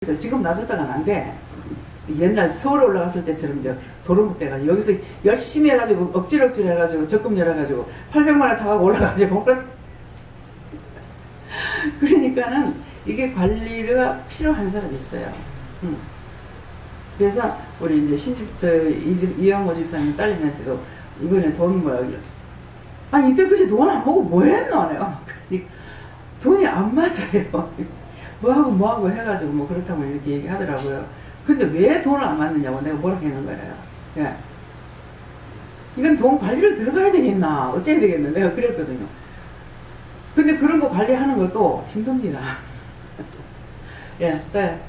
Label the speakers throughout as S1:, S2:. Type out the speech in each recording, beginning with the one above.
S1: 그래서 지금 놔줬다가는 안 돼. 옛날 서울 올라갔을 때처럼 이제 도루묵대가 여기서 열심히 해가지고 억지로 해가지고 적금 열어가지고 800만 원 타고 올라가지고 그러니까는 이게 관리가 필요한 사람이 있어요. 그래서 우리 이제 신집 이영호 집사님 딸님한테도 이번에 돈 뭐야 아니 이때까지 돈 안 먹고 뭐 했노 내가 그러니까 돈이 안 맞아요. 뭐하고 해가지고 뭐 그렇다고 이렇게 얘기하더라고요. 근데 왜 돈을 안 맞느냐고 내가 뭐라고 했는 거예요. 예. 이건 돈 관리를 들어가야 되겠나 어째야 되겠나 내가 그랬거든요. 근데 그런 거 관리하는 것도 힘듭니다. 예, 네.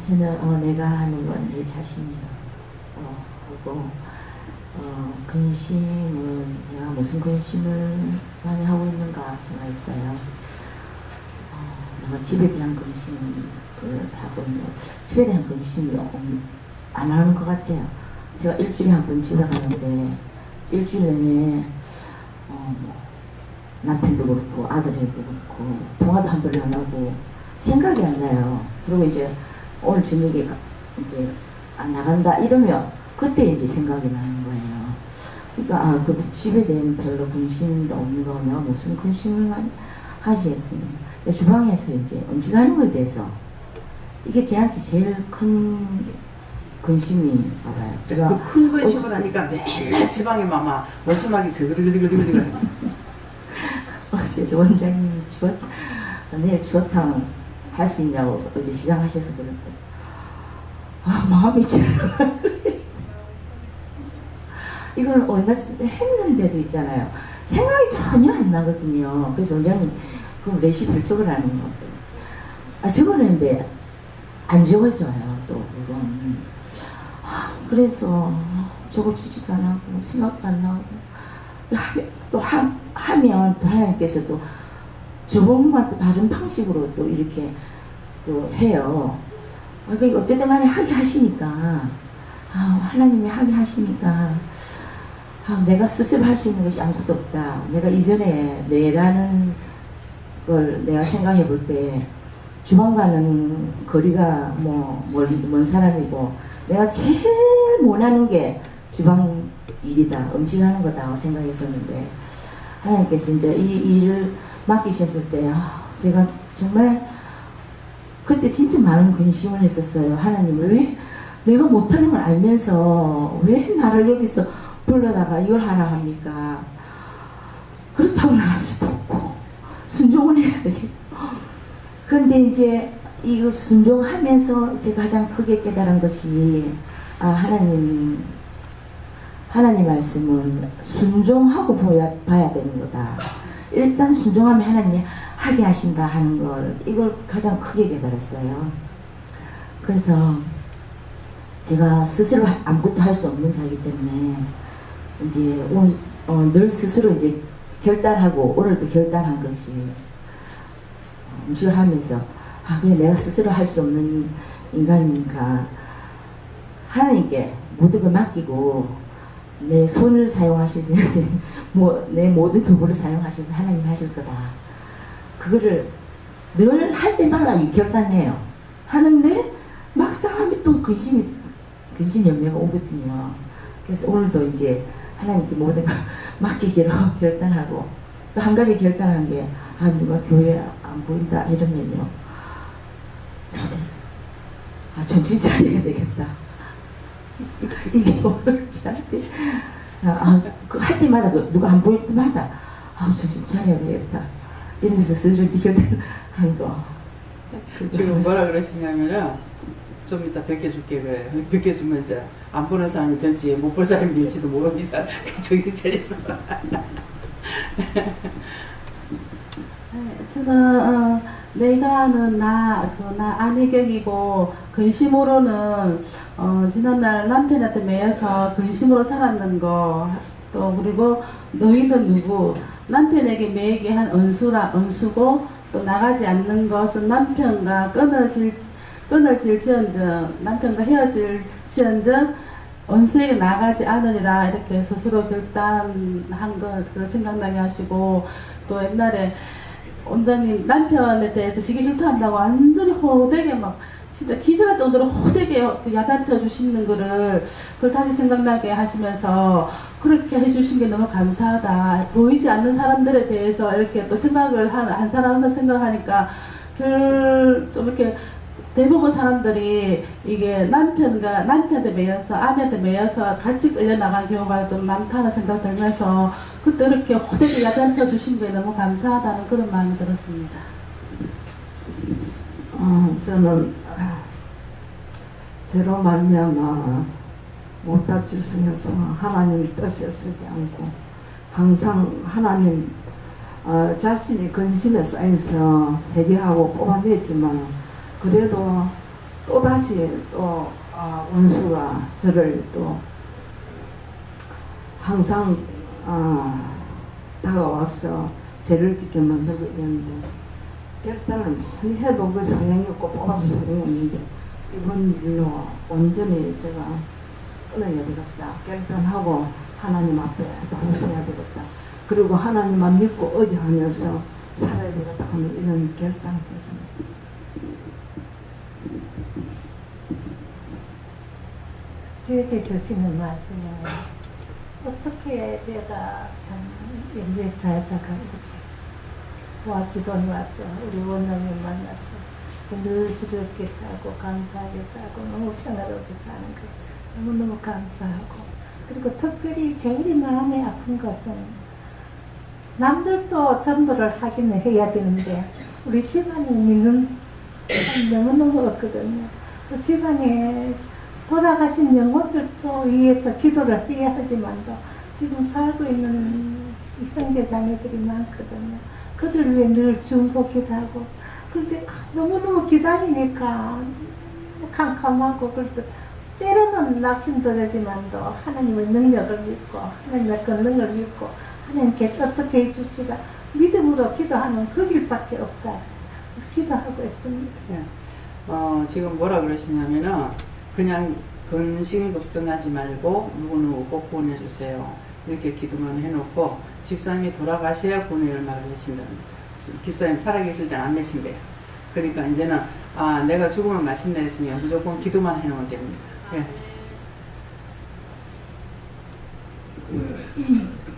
S2: 저는 내가 하는 건 내 자신이라고 하고 근심은 내가 무슨 근심을 많이 하고 있는가 생각했어요. 내가 집에 대한 근심을 하고 있는 집에 대한 근심이 안 하는 것 같아요. 제가 일주일에 한 번 집에 가는데 일주일 내내 남편도 그렇고 아들애도 그렇고 통화도 한 번 안 하고 생각이 안 나요. 그리고 이제 오늘 저녁에 이제 안 나간다 이러면 그때 이제 생각이 나는 거예요. 그러니까 그 집에 대한 별로 근심도 없는 거 내가 무슨 근심을 하지 했더니 주방에서 이제 음식하는 거에 대해서 이게 저한테 제일 큰 근심인가 봐요. 제가
S1: 그 큰 근심을 하니까 맨날 지방에만 막 머슴하기 저글글글글글
S2: 어제 원장님이 내일 추어탕 할 수 있냐고 어제 시장하셔서 그랬대. 마음이 찔러. 이걸 얼마 전에 했는데도 있잖아요. 생각이 전혀 안 나거든요. 그래서 원장님 그 레시피를 적으라는 거. 적어냈는데 안 적어져요. 또 그건. 그래서 적어주지도 안 하고 생각도 안 나고 또 하면 또 하나님께서도 저번과 또 다른 방식으로 또 이렇게 또 해요. 그러니까 어쨌든 간에 하게 하시니까 하나님이 하게 하시니까 내가 스스로 할 수 있는 것이 아무것도 없다. 내가 이전에 내라는 걸 내가 생각해 볼 때 주방과는 거리가 먼 사람이고 내가 제일 원하는 게 주방 일이다. 음식하는 거다 생각했었는데 하나님께서 이제 이 일을 맡기셨을 때 제가 정말 그때 진짜 많은 근심을 했었어요. 하나님 왜 내가 못하는 걸 알면서 왜 나를 여기서 불러다가 이걸 하라 합니까? 그렇다고 나갈 수도 없고 순종을 해야 되겠고 근데 이제 이걸 순종하면서 제가 가장 크게 깨달은 것이 하나님 말씀은 순종하고 봐야 되는 거다. 일단 순종하면 하나님이 하게 하신다 하는 걸 이걸 가장 크게 깨달았어요. 그래서 제가 스스로 아무것도 할 수 없는 자이기 때문에 이제 늘 스스로 이제 결단하고 오늘도 결단한 것이 음식을 하면서 그래 내가 스스로 할 수 없는 인간이니까 하나님께 모든 걸 맡기고 내 손을 사용하셔서 내 모든 도구를 사용하셔서 하나님 하실 거다. 그거를 늘 할 때마다 결단해요. 하는데 막상 하면 또 근심 염려가 오거든요. 그래서 오늘도 이제 하나님께 모든 걸 맡기기로 결단하고 또 한 가지 결단한 게 누가 교회 안 보인다 이러면요. 정신 차려야 되겠다. 이게 뭘지 할 때마다 누가 안 보일 때마다 정신 차려야 되겠다. 이러면서 스스로 결단한 거.
S1: 지금 뭐라 그러시냐면은 좀 이따 베껴줄게 그래. 베껴주면 이제 안 보는 사람이 될지 못 볼 사람이 될지도 모릅니다. 정신 차려서.
S3: 제가 내가는 나 안혜경이고 근심으로는 지난날 남편한테 매여서 근심으로 살았는 거 또 그리고 너희는 누구 남편에게 매이게 한 은수고 또 나가지 않는 것은 남편과 끊어질지언정 남편과 헤어질지언정 원수에게 나가지 않으리라 이렇게 스스로 결단한 걸 생각나게 하시고 또 옛날에 원장님 남편에 대해서 시기 질투한다고 완전히 호되게 막 진짜 기절할 정도로 호되게 그 야단쳐 주시는 거를 그걸 다시 생각나게 하시면서 그렇게 해주신 게 너무 감사하다. 보이지 않는 사람들에 대해서 이렇게 또 생각을 한 사람에서 생각하니까 좀 이렇게 대부분 사람들이 이게 남편한테 매여서 아내한테 매여서 같이 끌려나간 경우가 좀 많다는 생각 들면서 그때 이렇게 호되게 야단쳐 주신 게 너무 감사하다는 그런 마음이 들었습니다.
S4: 저는 저로 말미암아 못답질성에서 하나님 뜻에 서지 않고 항상 하나님 자신이 근심에 쌓여서 회개하고 뽑아냈지만 그래도 또다시 원수가 저를 또 항상 다가와서 죄를 짓게 만들고 있는데 결단을 많이 해도 그 소용이 없고 뽑아서 소용이 없는데 이번 일로 온전히 제가 끊어야 되겠다. 결단하고 하나님 앞에 바로 서야 되겠다. 그리고 하나님만 믿고 의지하면서 살아야 되겠다 하는 이런 결단을 했습니다.
S5: 저에게 주시는 말씀은 어떻게 내가 참 연주에 살다가 이렇게 와 기도해 왔어. 우리 원장님 만났어. 늘 즐겁게 살고 감사하게 살고 너무 평화롭게 사는 거 너무너무 감사하고 그리고 특별히 제일 마음이 아픈 것은 남들도 전도를 하기는 해야 되는데 우리 집안을 믿는 사람 너무너무 없거든요. 그 집안에 돌아가신 영혼들도 위해서 기도를 해야 하지만도 지금 살고 있는 형제 자매들이 많거든요. 그들 위해 늘 중보기도 하고 그런데 너무너무 기다리니까 캄캄하고 그래도 때로는 낙심도 되지만도 하나님의 능력을 믿고 하나님의 권능을 믿고 하나님께 어떻게 해줄지가 믿음으로 기도하는 그 길밖에 없다. 기도하고 있습니다.
S1: 네. 지금 뭐라 그러시냐면은 그냥 근심 걱정하지 말고 누구누구 꼭 구원해주세요. 이렇게 기도만 해놓고 집사님이 돌아가셔야 구원의 연락을 하신답니다. 집사님 살아계실 때는 안 내신대요. 그러니까 이제는 내가 죽으면 마침내 했으니 무조건 기도만 해놓으면 됩니다. 예.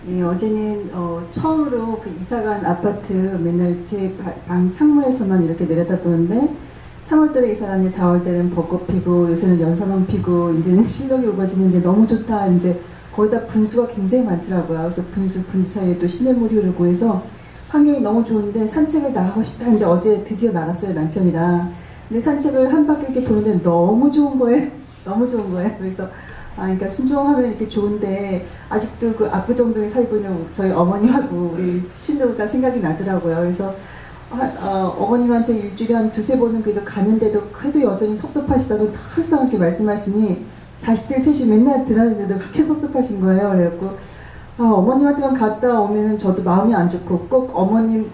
S6: 네, 어제는 처음으로 그 이사간 아파트 맨날 제 방 창문에서만 이렇게 내려다보는데 3월달에 이사가니 4월달엔 벚꽃 피고 요새는 연산원 피고 이제는 실력이 우거지는데 너무 좋다. 이제 거기다 분수가 굉장히 많더라고요. 그래서 분수 사이에 또 시냇물이 흐르고 해서 환경이 너무 좋은데 산책을 나가고 싶다 했는데 어제 드디어 나갔어요, 남편이랑. 근데 산책을 한 바퀴 이렇게 도는데 너무 좋은 거예요. 너무 좋은 거예요. 그래서 그러니까 순종하면 이렇게 좋은데 아직도 그 압구정동에 살고 있는 저희 어머니하고 우리 신우가 생각이 나더라고요. 그래서 어머님한테 일주일에 한 두세 번은 그래도 가는데도 그래도 여전히 섭섭하시다고 털썩하게 말씀하시니 자식들 셋이 맨날 들었는데도 그렇게 섭섭하신 거예요. 그래갖고 어머님한테만 갔다 오면은 저도 마음이 안 좋고 꼭 어머님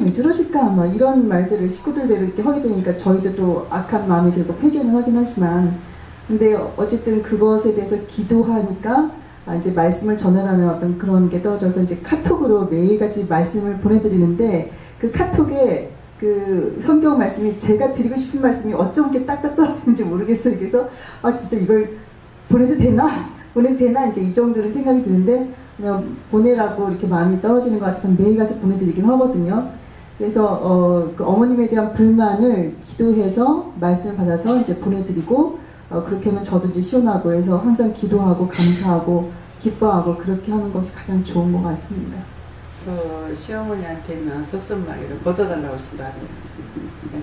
S6: 왜 저러실까 막 이런 말들을 식구들대로 이렇게 하게 되니까 저희도 또 악한 마음이 들고 회개는 하긴 하지만 근데 어쨌든 그것에 대해서 기도하니까 이제 말씀을 전하라는 어떤 그런 게 떨어져서 이제 카톡으로 매일같이 말씀을 보내드리는데 그 카톡에 그 성경 말씀이 제가 드리고 싶은 말씀이 어쩜 이렇게 딱딱 떨어지는지 모르겠어요. 그래서 진짜 이걸 보내도 되나 이제 이 정도는 생각이 드는데 그냥 보내라고 이렇게 마음이 떨어지는 것 같아서 매일같이 보내드리긴 하거든요. 그래서 그 어머님에 대한 불만을 기도해서 말씀을 받아서 이제 보내드리고 그렇게 하면 저도 이제 시원하고 해서 항상 기도하고 감사하고 기뻐하고 그렇게 하는 것이 가장 좋은 것 같습니다.
S1: 그 시어머니한테는 석선마귀를 걷어달라고 기도하네요.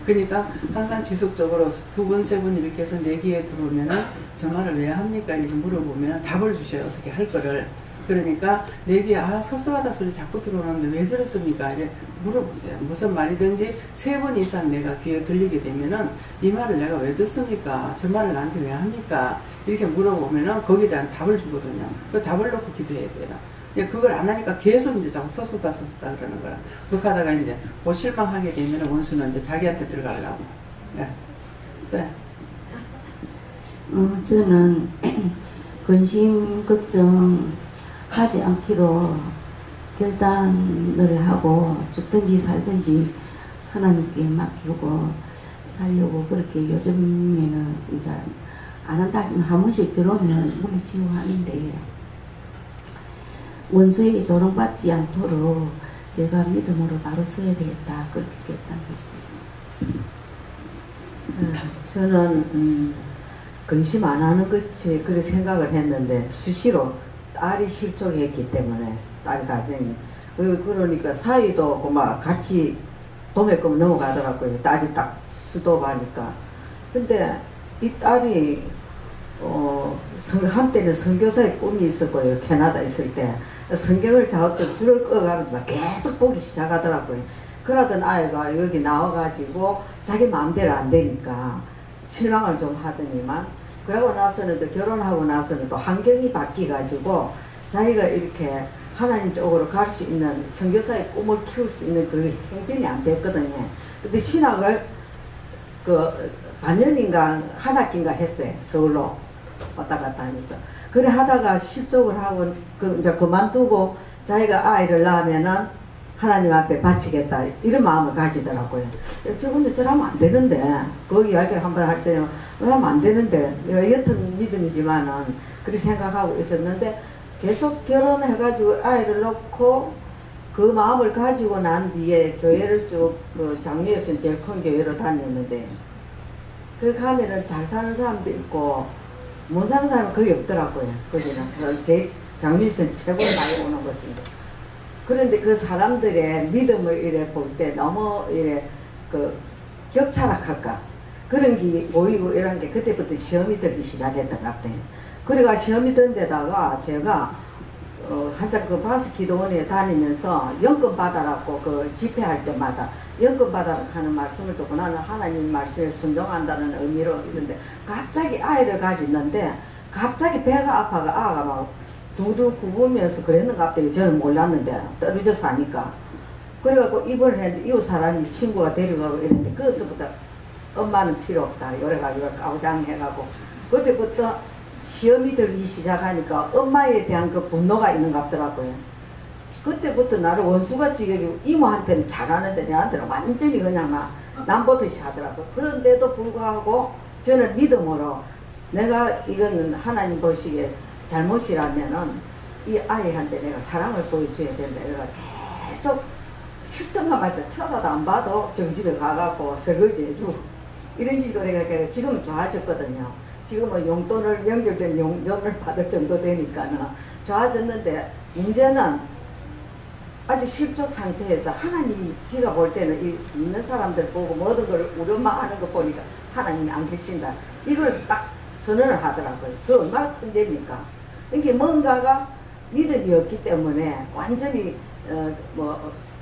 S1: 그러니까 항상 지속적으로 두 번, 세 번 이렇게 해서 내 귀에 들어오면은 저 말을 왜 합니까? 이렇게 물어보면 답을 주셔요. 어떻게 할 거를. 그러니까 내 귀에 섭섭하다 소리 자꾸 들어오는데 왜 저랬습니까? 이렇게 물어보세요. 무슨 말이든지 세 번 이상 내가 귀에 들리게 되면은 이 말을 내가 왜 듣습니까? 저 말을 나한테 왜 합니까? 이렇게 물어보면은 거기에 대한 답을 주거든요. 그 답을 놓고 기도해야 돼요. 그걸 안 하니까 계속 이제 자꾸 섭섭다 그러는 거라. 그렇게 하다가 이제 뭐 실망하게 되면 원수는 이제 자기한테 들어가려고. 네. 네.
S2: 저는 근심 걱정 하지 않기로 결단을 하고 죽든지 살든지 하나님께 맡기고 살려고 그렇게 요즘에는 이제 안 한다 하지만 한 번씩 들어오면 물리치고 하는데 원수에게 조롱받지 않도록 제가 믿음으로 바로 서야 되겠다 그렇게 결단했습니다.
S7: 저는 근심 안 하는 것이 그렇게 생각을 했는데 수시로 딸이 실족했기 때문에 딸이 가정이 그러니까 사위도 막 같이 도매금 넘어가더라고요. 딸이 딱 수도하니까. 근데 이 딸이 한때는 선교사의 꿈이 있었고요. 캐나다 있을 때 성경을 자었던 줄을 꺼가면서 막 계속 보기 시작하더라고요. 그러던 아이가 여기 나와가지고 자기 마음대로 안 되니까 실망을 좀 하더니만 그러고 나서는 또 결혼하고 나서는 또 환경이 바뀌가지고 자기가 이렇게 하나님 쪽으로 갈 수 있는 선교사의 꿈을 키울 수 있는 그 형편이 안 됐거든요. 근데 신학을 반년인가 한 학기인가 했어요. 서울로 왔다 갔다 하면서. 그래 하다가 실족을 하고 이제 그만두고 자기가 아이를 낳으면은 하나님 앞에 바치겠다 이런 마음을 가지더라고요. 저분은 저러면 안 되는데 그 이야기를 한번 할 때는 저러면 안 되는데 내가 옅은 믿음이지만은 그렇게 생각하고 있었는데 계속 결혼해가지고 아이를 놓고 그 마음을 가지고 난 뒤에 교회를 쭉 장미에서는 제일 큰 교회로 다녔는데 그 가면은 잘 사는 사람도 있고 못 사는 사람은 거의 없더라고요. 거기는 제일 장미에서는 최고 많이 오는 것인데 그런데 그 사람들의 믿음을 이래 볼 때 너무 이래 격차락할까 그런 게 보이고 이런 게 그때부터 시험이 들기 시작했던 것 같아요. 그래가 시험이 든 데다가 제가 한참 그 반스 기도원에 다니면서 연금 받아라고 집회할 때마다 연금 받아라 하는 말씀을 듣고 나는 하나님 말씀에 순종한다는 의미로 있었는데 갑자기 아이를 가졌는데 갑자기 배가 아파가 아가 막 두두 굽으면서 그랬는가 갑자기 저는 몰랐는데 떨어져서 하니까 그래갖고 입원을 했는데 이웃 사람이 친구가 데려가고 이랬는데 그것부터 엄마는 필요 없다 이래가지고 까우장해가고 그때부터 시험이 들기 시작하니까 엄마에 대한 그 분노가 있는 것 같더라고요. 그때부터 나를 원수같이 여기고 이모한테는 잘하는데 내한테는 완전히 그냥 막 남보듯이 하더라고요. 그런데도 불구하고 저는 믿음으로 내가 이거는 하나님 보시기에 잘못이라면은 이 아이한테 내가 사랑을 보여줘야 된다. 이래가 계속 싫던가 말든 쳐다도 안 봐도 저기 집에 가갖고 설거지 해주고 이런 식으로 해서 지금은 좋아졌거든요. 지금은 용돈을 연결된 용돈을 받을 정도 되니까는 좋아졌는데 문제는 아직 실족 상태에서 하나님이 지가 볼 때는 이 믿는 사람들 보고 모든 걸 우리 엄마 하는 거 보니까 하나님이 안 계신다. 이걸 딱 선언을 하더라고요. 그 얼마나 큰 죄입니까? 이게 뭔가가 믿음이 없기 때문에 완전히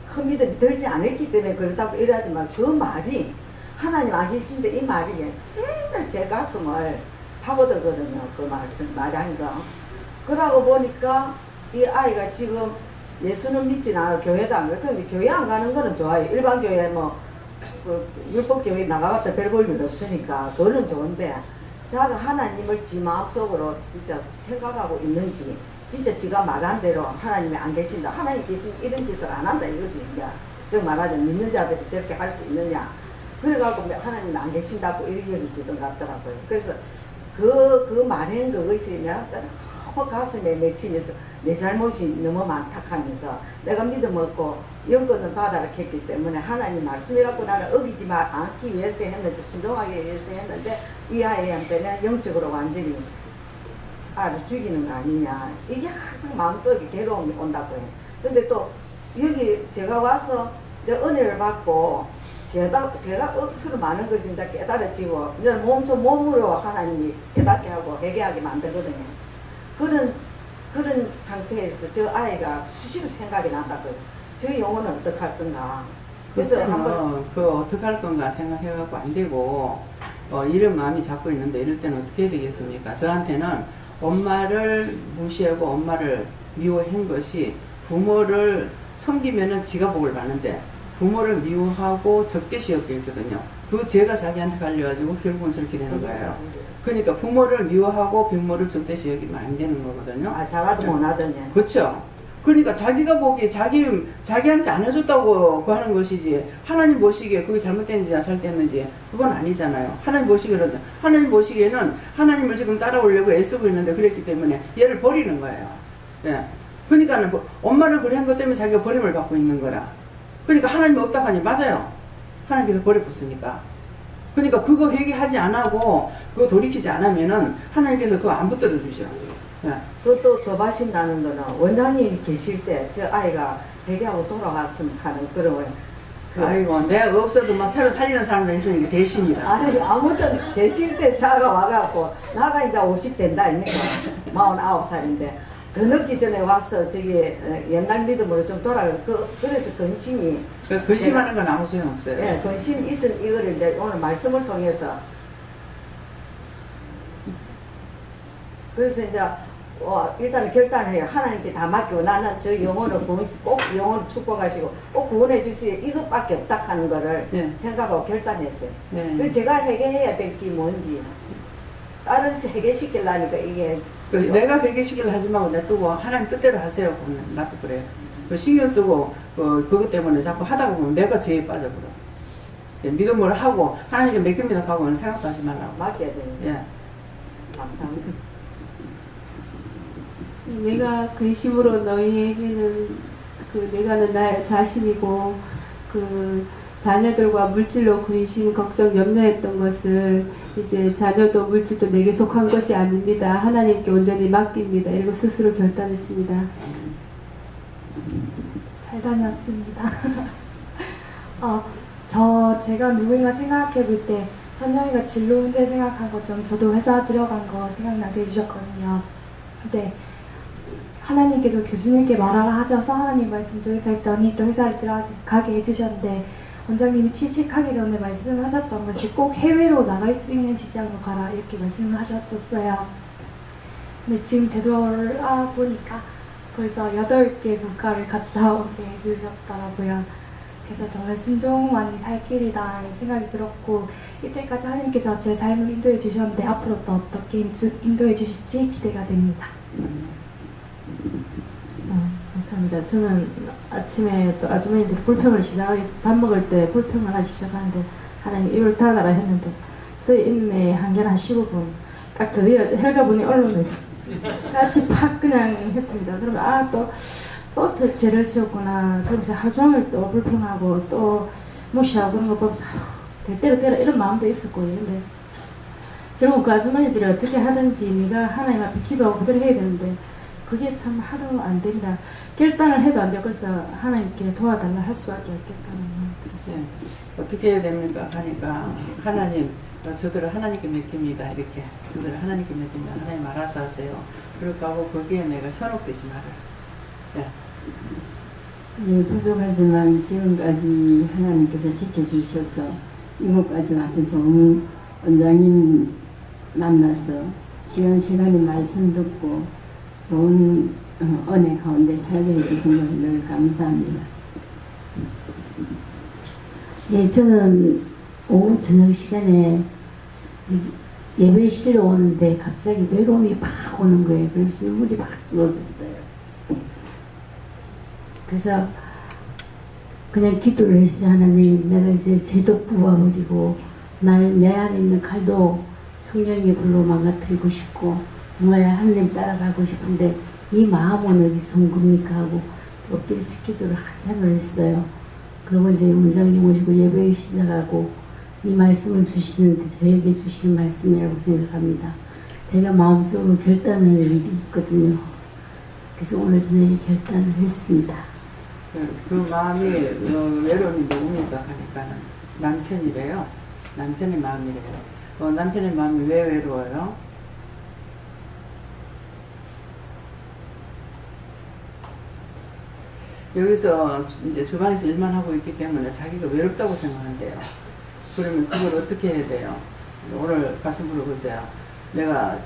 S7: 큰 믿음이 들지 않았기 때문에 그렇다고 이러지만 그 말이 하나님 안 계신데 이 말이 맨날 제 가슴을 파고들거든요. 그 말이 하니까. 그러고 보니까 이 아이가 지금 예수는 믿진 않아 교회도 안 가요. 근데 교회 안 가는 거는 좋아요. 일반 교회 율법 교회 나가봤다 별 볼 일 없으니까 그거는 좋은데 자가 하나님을 지 마음속으로 진짜 생각하고 있는지 진짜 지가 말한 대로 하나님이 안 계신다. 하나님 계신 이런 짓을 안 한다 이거지. 이제 즉 말하자면 믿는 자들이 저렇게 할 수 있느냐. 그래갖고 하나님이 안 계신다고 이렇게 여기지던 것 같더라고요. 그래서 그 말한 그것이 내가 너무 가슴에 맺히면서 내 잘못이 너무 많다 하면서 내가 믿음 없고 연건을 받아라 했기 때문에 하나님 말씀이라고 나는 어기지 않기 위해서 했는데 순종하기 위해서 했는데 이 아이한테는 영적으로 완전히 아주 죽이는 거 아니냐. 이게 항상 마음속에 괴로움이 온다고요. 근데 또 여기 제가 와서 은혜를 받고 제가 억수로 많은 것이 이제 깨달아지고 이제 몸으로 하나님이 깨닫게 하고 회개하게 만들거든요. 그런 상태에서 저 아이가 수시로 생각이 난다고요. 저 영혼은 어떡할 건가. 그래서 한번
S1: 어떡할 건가 생각해갖고 안 되고 이런 마음이 자꾸 있는데 이럴 때는 어떻게 해야 되겠습니까? 저한테는 엄마를 무시하고 엄마를 미워한 것이 부모를 섬기면은 지가 복을 받는데 부모를 미워하고 적대시 여겨 있거든요. 그 죄가 자기한테 갈려가지고 결국은 저렇게 되는 거예요. 그러니까 부모를 미워하고 부모를 적대시 여기면 안 되는 거거든요.
S7: 잘하든 못하든.
S1: 그렇죠. 그러니까 자기가 보기에 자기한테 안 해줬다고 그 하는 것이지, 하나님 보시기에 그게 잘못됐는지 잘못됐는지 그건 아니잖아요. 하나님 보시기에는 하나님을 지금 따라오려고 애쓰고 있는데 그랬기 때문에 얘를 버리는 거예요. 예. 그러니까 엄마를 그래 한 것 때문에 자기가 버림을 받고 있는 거라. 그러니까 하나님이 없다고 하니 맞아요. 하나님께서 버려뒀으니까. 그러니까 그거 회개하지 안 하고 그거 돌이키지 않으면은 하나님께서 그거 안 붙들어 주죠. 예.
S7: 그것도 더 하신다는 거는 원장님이 계실 때 저 아이가 회개하고 돌아갔으면 하는 그런
S1: 아이고 내가 없어도 막 새로 살리는 사람들 있으니까 대신이다.
S7: 아니 아무튼 계실 때 자가 와갖고 나가 이제 50 된다 아닙니까? 49살인데 더 늦기 전에 와서 저기 옛날 믿음으로 좀 돌아가 그래서 근심이
S1: 근심하는 건 아무 소용 없어요.
S7: 예, 근심 있은 이거를 이제 오늘 말씀을 통해서 그래서 이제 일단은 결단해요. 하나님께 다 맡기고 나는 저 영혼을 꼭 영혼을 축복하시고 꼭 구원해 주세요. 이것밖에 없다 하는 거를
S1: 네.
S7: 생각하고 결단했어요.
S1: 네.
S7: 그 제가 해결해야 될 게 뭔지 다른 해결시키려니까 이게
S1: 내가 회개시키려 하지 말고 냅두고 하나님 뜻대로 하세요. 그러면 나도 그래요. 신경 쓰고 그것 때문에 자꾸 하다가 보면 내가 죄에 빠져버려. 예, 믿음을 하고 하나님께 맡깁니다 하고는 생각도 하지 말라고.
S7: 맡겨야 돼요.
S1: 예.
S7: 감사합니다.
S8: 내가 근심으로 너희에게는 내가는 나 자신이고 자녀들과 물질로 근심, 걱정, 염려했던 것을 이제 자녀도 물질도 내게 속한 것이 아닙니다. 하나님께 온전히 맡깁니다. 이러고 스스로 결단했습니다.
S9: 잘 다녔습니다. 제가 누구인가 생각해 볼 때 선영이가 진로 문제 생각한 것처럼 저도 회사 들어간 거 생각나게 해주셨거든요. 근데 하나님께서 교수님께 말하라 하셔서 하나님 말씀 조율했더니 또 회사를 들어가게 해주셨는데 원장님이 취직하기 전에 말씀하셨던 것이 꼭 해외로 나갈 수 있는 직장으로 가라 이렇게 말씀하셨었어요. 근데 지금 되돌아보니까 벌써 8개 국가를 갔다 오게 해주셨더라고요. 그래서 정말 순종만이 살 길이다 생각이 들었고 이때까지 하나님께서 제 삶을 인도해 주셨는데 앞으로 또 어떻게 인도해 주실지 기대가 됩니다.
S2: 감사합니다. 저는 아침에 또 아주머니들이 불평을 밥 먹을 때 불평을 하기 시작하는데 하나님 입을 닫아라 했는데 저희 인내 한계는 한 15분 딱 드디어 헬가분이 언론에서 같이 팍 그냥 했습니다. 그러면 또 죄를 지었구나. 그러면서 하루 종일 또 불평하고 또 무시하고 그런 거 보면서 될 대로 되라 이런 마음도 있었고 근데 결국 그 아주머니들이 어떻게 하든지 네가 하나님 앞에 기도하고 그대로 해야 되는데 그게 참 하도 안 됩니다. 결단을 해도 안 되고 그래서 하나님께 도와달라 할 수밖에 없겠다는 마음 들었어요.
S1: 어떻게 해야 됩니까? 하니까 하나님 저들을 하나님께 맡깁니다. 이렇게 저들을 하나님께 맡깁니다. 하나님 알아서 하세요. 그렇게 하고 거기에 내가 현혹되지 말아요.
S10: 예, 부족하지만 지금까지 하나님께서 지켜주셔서 이곳까지 와서 좋은 원장님 만나서 지연 시간에 말씀 듣고 좋은 은혜 가운데 살게 해주신 걸 늘 감사합니다.
S2: 예, 저는 오후 저녁 시간에 예배 실려 오는데 갑자기 외로움이 팍 오는 거예요. 그래서 눈물이 막 쏟아졌어요. 그래서 그냥 기도를 했어요. 하나님, 내가 이제 죄도 부어버리고 내 안에 있는 칼도 성령의 불로 망가뜨리고 싶고 정말 하나님 따라가고 싶은데 이 마음은 어디서 온 겁니까 하고 엎드려서 기도를 한참을 했어요. 그러고 이제 원장님 오시고 예배를 시작하고 이 말씀을 주시는데 저에게 주시는 말씀이라고 생각합니다. 제가 마음속으로 결단할 일이 있거든요. 그래서 오늘 저녁에 결단을 했습니다.
S1: 그래서 그 마음이 외로움이 누굽니까 하니까 남편이래요. 남편의 마음이래요. 남편의 마음이 왜 외로워요? 여기서 이제 주방에서 일만 하고 있기 때문에 자기가 외롭다고 생각한대요. 그러면 그걸 어떻게 해야 돼요? 오늘 가서 물어보세요. 내가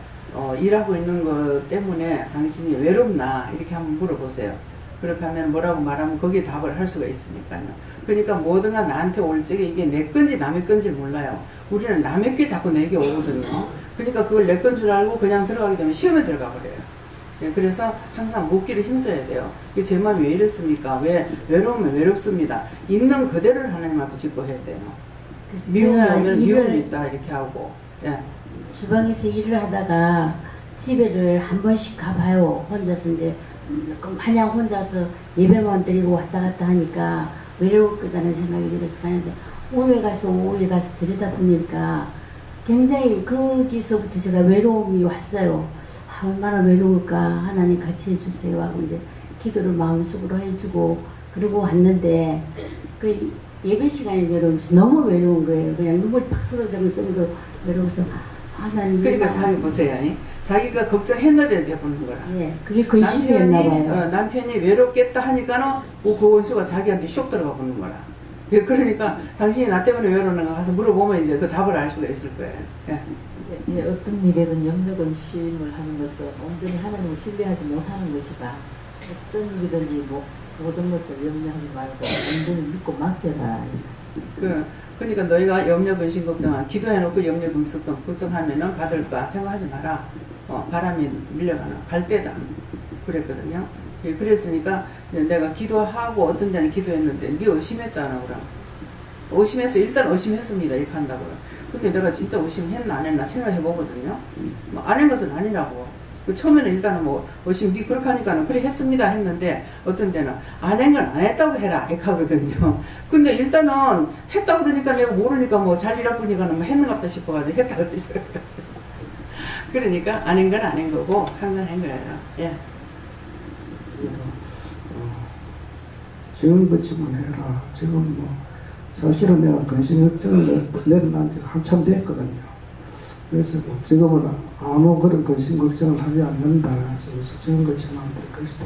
S1: 일하고 있는 것 때문에 당신이 외롭나? 이렇게 한번 물어보세요. 그렇게 하면 뭐라고 말하면 거기에 답을 할 수가 있으니까요. 그러니까 뭐든가 나한테 올 적에 이게 내 건지 남의 건지를 몰라요. 우리는 남의 게 자꾸 내게 오거든요. 그러니까 그걸 내 건 줄 알고 그냥 들어가게 되면 시험에 들어가 버려요. 예, 그래서 항상 묻기를 힘써야 돼요. 이게 제 마음이 왜 이랬습니까? 왜 외로우면 외롭습니다. 있는 그대로를 하나님 앞에 짚고 해야 돼요.
S2: 그래서
S1: 미움이
S2: 제가
S1: 오면
S2: 일을
S1: 미움이 있다 이렇게 하고. 예.
S2: 주방에서 일을 하다가 집에를 한 번씩 가봐요. 혼자서 이제 마냥 혼자서 예배만 드리고 왔다 갔다 하니까 외로울 거다는 생각이 들어서 가는데 오늘 가서 오후에 가서 들여다보니까 굉장히 거기서부터 제가 외로움이 왔어요. 아, 얼마나 외로울까. 하나님 같이 해주세요 하고 이제 기도를 마음속으로 해주고 그러고 왔는데 그 예배 시간에 내려오면서 너무 외로운 거예요. 그냥 눈물이 팍 쏟아질 정도로 외로워서 하나님
S1: 그러니까 자기 보세요. 자기가 걱정했는데 해보는 거라.
S2: 예, 그게 근심이었나 봐요.
S1: 남편이 외롭겠다 하니까는 그 원수가 자기한테 쇽 들어가 보는 거라. 예, 그러니까 당신이 나 때문에 외로운가 가서 물어보면 이제 그 답을 알 수가 있을 거예요. 예.
S11: 예, 어떤 일에든 염려근심을 하는 것은 온전히 하나님을 신뢰하지 못하는 것이다. 어떤 일이든지 모든 것을 염려하지 말고 온전히 믿고 맡겨라.
S1: 그러니까 너희가 염려 근심 걱정한 기도해놓고 염려 근심 걱정하면은 받을까 생각하지 마라. 바람이 밀려가나 갈 때다. 그랬거든요. 예, 그랬으니까 내가 기도하고 어떤 데는 기도했는데 네 의심했잖아. 그럼 의심해서 일단 의심했습니다. 이렇게 한다고요. 근데 내가 진짜 의심했나 안 했나 생각해 보거든요. 안 한 것은 아니라고. 처음에는 일단은 뭐 의심 네 그렇게 하니까는 그래 했습니다 했는데 어떤 데는 안 한 건 안 했다고 해라 이렇게 하거든요. 근데 일단은 했다 그러니까 내가 모르니까 뭐 잘 일하고니까는 뭐 했는 것 같다 싶어가지고 했다 그러죠. 그러니까 안 한 건 안 한 거고 한 건 한 거예요. 예.
S12: 지금 그치만 해라. 지금 뭐 사실은 내가 근심 걱정을 내려놓은 지가 한참 됐거든요. 그래서 뭐 지금은 아무 그런 근심 걱정을 하지 않는다. 그래서 지금 그치만 될 것이다.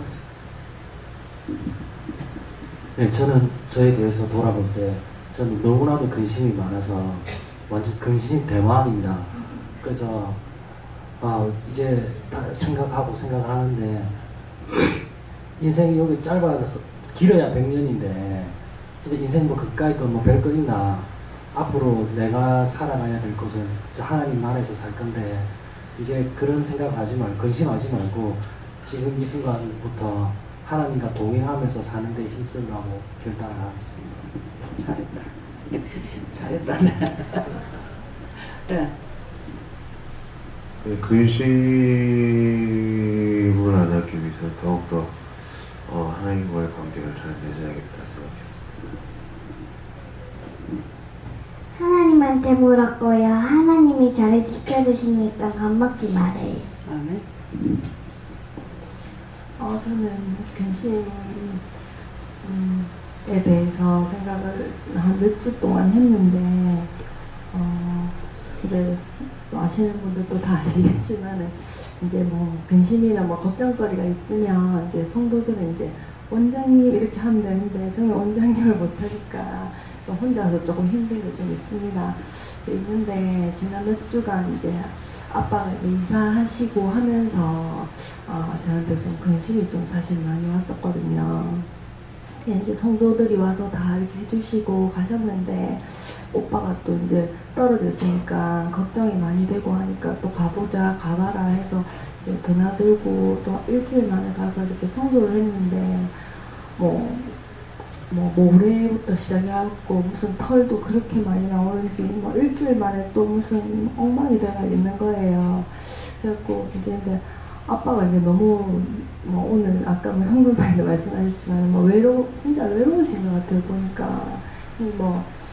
S13: 네, 저는 저에 대해서 돌아볼 때 저는 너무나도 근심이 많아서 완전 근심 대왕입니다. 그래서 이제 다 생각하는데 인생이 여기 짧아서 길어야 100년인데 진짜 인생 뭐 그까이 거 뭐 별거 있나. 앞으로 내가 살아가야 될 것은 하나님 나라에서 살 건데 이제 그런 생각하지 말고 근심하지 말고 지금 이 순간부터 하나님과 동행하면서 사는 데 힘쓰려고 결단을 하겠습니다.
S1: 잘했다. 네.
S14: 근심을 안 하기 위해서 더욱더 하나님과의 관계를 잘 맺어야겠다 생각했습니다.
S15: 하나님한테 물었고요. 하나님이 저를 지켜주시니까 감막히 말해요.
S1: 아멘.
S16: 저는 근심에 대해서 생각을 한 몇 주 동안 했는데 이제 아시는 분들도 다 아시겠지만은 이제 뭐 근심이나 뭐 걱정거리가 있으면 이제 성도들은 이제 원장님 이렇게 하면 되는데 저는 원장님을 못하니까 혼자서 조금 힘든 게 좀 있습니다. 있는데 지난 몇 주간 이제 아빠가 이사하시고 하면서 저한테 좀 근심이 좀 사실 많이 왔었거든요. 이제 성도들이 와서 다 이렇게 해주시고 가셨는데 오빠가 또 이제 떨어졌으니까 걱정이 많이 되고 하니까 또 가봐라 해서 이제 드나들고 또 일주일 만에 가서 이렇게 청소를 했는데 모래부터 시작해갖고 무슨 털도 그렇게 많이 나오는지 뭐 일주일 만에 또 무슨 엉망이 되어 있는 거예요. 그래갖고 이제 근데 아빠가 이제 너무 오늘 아까 형근사님도 말씀하셨지만 진짜 외로우신 것 같아요. 보니까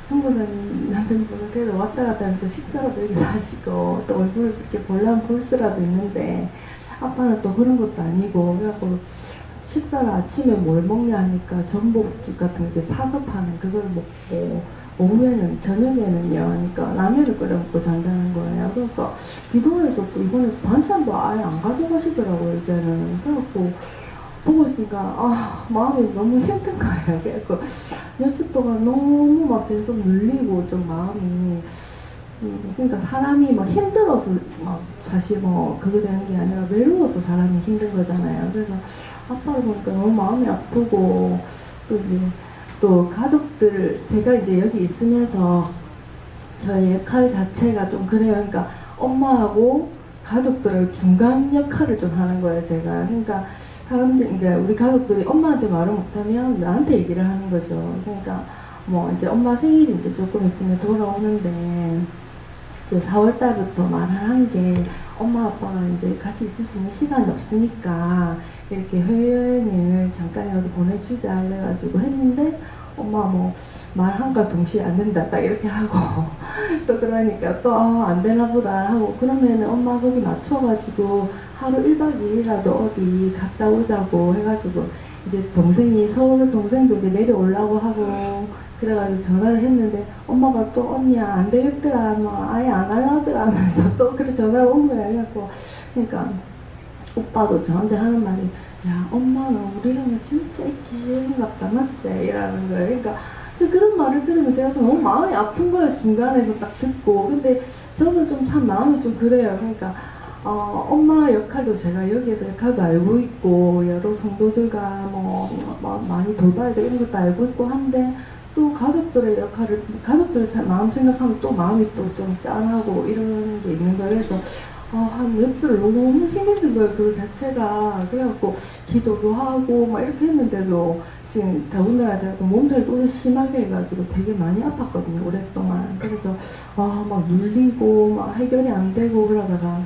S16: 형근사님 남편분은 그래도 왔다 갔다 해서 식사라도 이렇게 하시고 또 얼굴 이렇게 볼 수라도 있는데 아빠는 또 그런 것도 아니고 그래갖고 식사를 아침에 뭘 먹냐 하니까 전복죽 같은 거 사서 파는 그걸 먹고 오후에는 저녁에는요 하니까 라면을 끓여 먹고 잔다는 거예요. 그러니까 기도에서 또 이거는 반찬도 아예 안 가져가시더라고요. 이제는 그래갖고 보고 있으니까 마음이 너무 힘든 거예요. 그래갖고 몇 주 동안 너무 막 계속 눌리고 좀 마음이 그러니까 사람이 막 힘들어서 막 사실 그게 되는 게 아니라 외로워서 사람이 힘든 거잖아요. 그래서 아빠를 보니까 너무 마음이 아프고 또 가족들 제가 이제 여기 있으면서 저의 역할 자체가 좀 그래요. 그러니까 엄마하고 가족들의 중간 역할을 좀 하는 거예요, 제가. 그러니까 사람들, 그러니까 우리 가족들이 엄마한테 말을 못하면 나한테 얘기를 하는 거죠. 그러니까 뭐 이제 엄마 생일이 이제 조금 있으면 돌아오는데 이제 4월 달부터 말을 한 게 엄마 아빠가 이제 같이 있을 수 있는 시간이 없으니까 이렇게 해외여행을 잠깐이라도 보내주자 이래가지고 했는데 엄마 뭐 말한과 동시에 안 된다 딱 이렇게 하고 또 그러니까 또 안 되나 보다 하고 그러면은 엄마 거기 맞춰가지고 하루 1박 2일이라도 어디 갔다 오자고 해가지고 이제 동생이 서울 동생도 이제 내려오려고 하고 그래가지고 전화를 했는데 엄마가 또 언니야 안 되겠더라 뭐 아예 안 하려더라 하면서 또 그래 전화가 온 거야. 그래갖고 그러니까 오빠도 저한테 하는 말이 야 엄마는 우리랑은 진짜 있기 싫은갑다 맞지? 이라는 거예요. 그러니까 그런 말을 들으면 제가 너무 마음이 아픈 거예요. 중간에서 딱 듣고. 근데 저는 좀 참 마음이 좀 그래요. 그러니까 엄마 역할도 제가 여기에서 역할도 알고 있고 여러 성도들과 뭐 많이 돌봐야 되고 이런 것도 알고 있고 한데 또 가족들의 역할을 가족들 마음 생각하면 또 마음이 또 좀 짠하고 이런 게 있는 거예요. 그래서 한 며칠 너무 힘이 든 거예요. 그 자체가. 그래갖고 기도도 하고 막 이렇게 했는데도 지금 더군다나 제가 몸살이 또 심하게 해가지고 되게 많이 아팠거든요. 오랫동안. 그래서 막 눌리고 막 해결이 안 되고 그러다가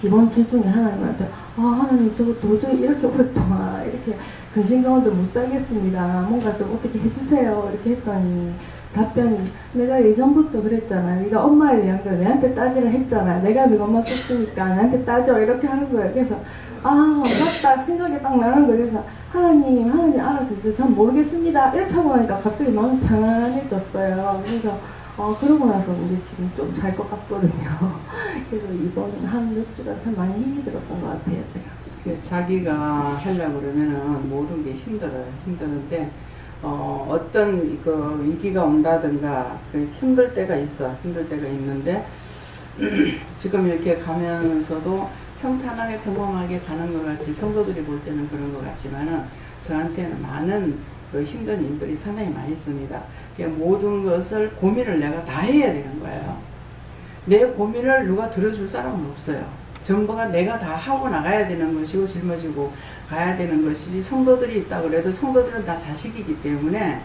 S16: 이번 주 중에 하나님한테 하나님 저거 도저히 이렇게 오랫동안 이렇게 근심 가운데 못 살겠습니다. 뭔가 좀 어떻게 해주세요. 이렇게 했더니 답변이 내가 예전부터 그랬잖아. 네가 엄마에 대한 걸 내한테 따지라 했잖아. 내가 네 엄마 썼으니까 나한테 따져. 이렇게 하는 거예요. 그래서 맞다 생각이 딱 나는 거예요. 그래서 하나님 알아서 해주세요. 전 모르겠습니다. 이렇게 하고 나니까 갑자기 마음이 편안해졌어요. 그래서 그러고 나서 이제 지금 좀 잘 것 같거든요. 그래서 이번 한 몇 주간 참 많이 힘이 들었던 것 같아요, 제가.
S1: 자기가 하려고 그러면은 모든 게 힘들어요. 힘드는데, 어떤 그 위기가 온다든가, 힘들 때가 있어. 힘들 때가 있는데, 지금 이렇게 가면서도 평탄하게 평범하게 가는 것 같이, 성도들이 볼 때는 그런 것 같지만은, 저한테는 많은 그 힘든 일들이 상당히 많이 있습니다. 모든 것을 고민을 내가 다 해야 되는 거예요. 내 고민을 누가 들어줄 사람은 없어요. 전부가 내가 다 하고 나가야 되는 것이고 짊어지고 가야 되는 것이지 성도들이 있다 그래도 성도들은 다 자식이기 때문에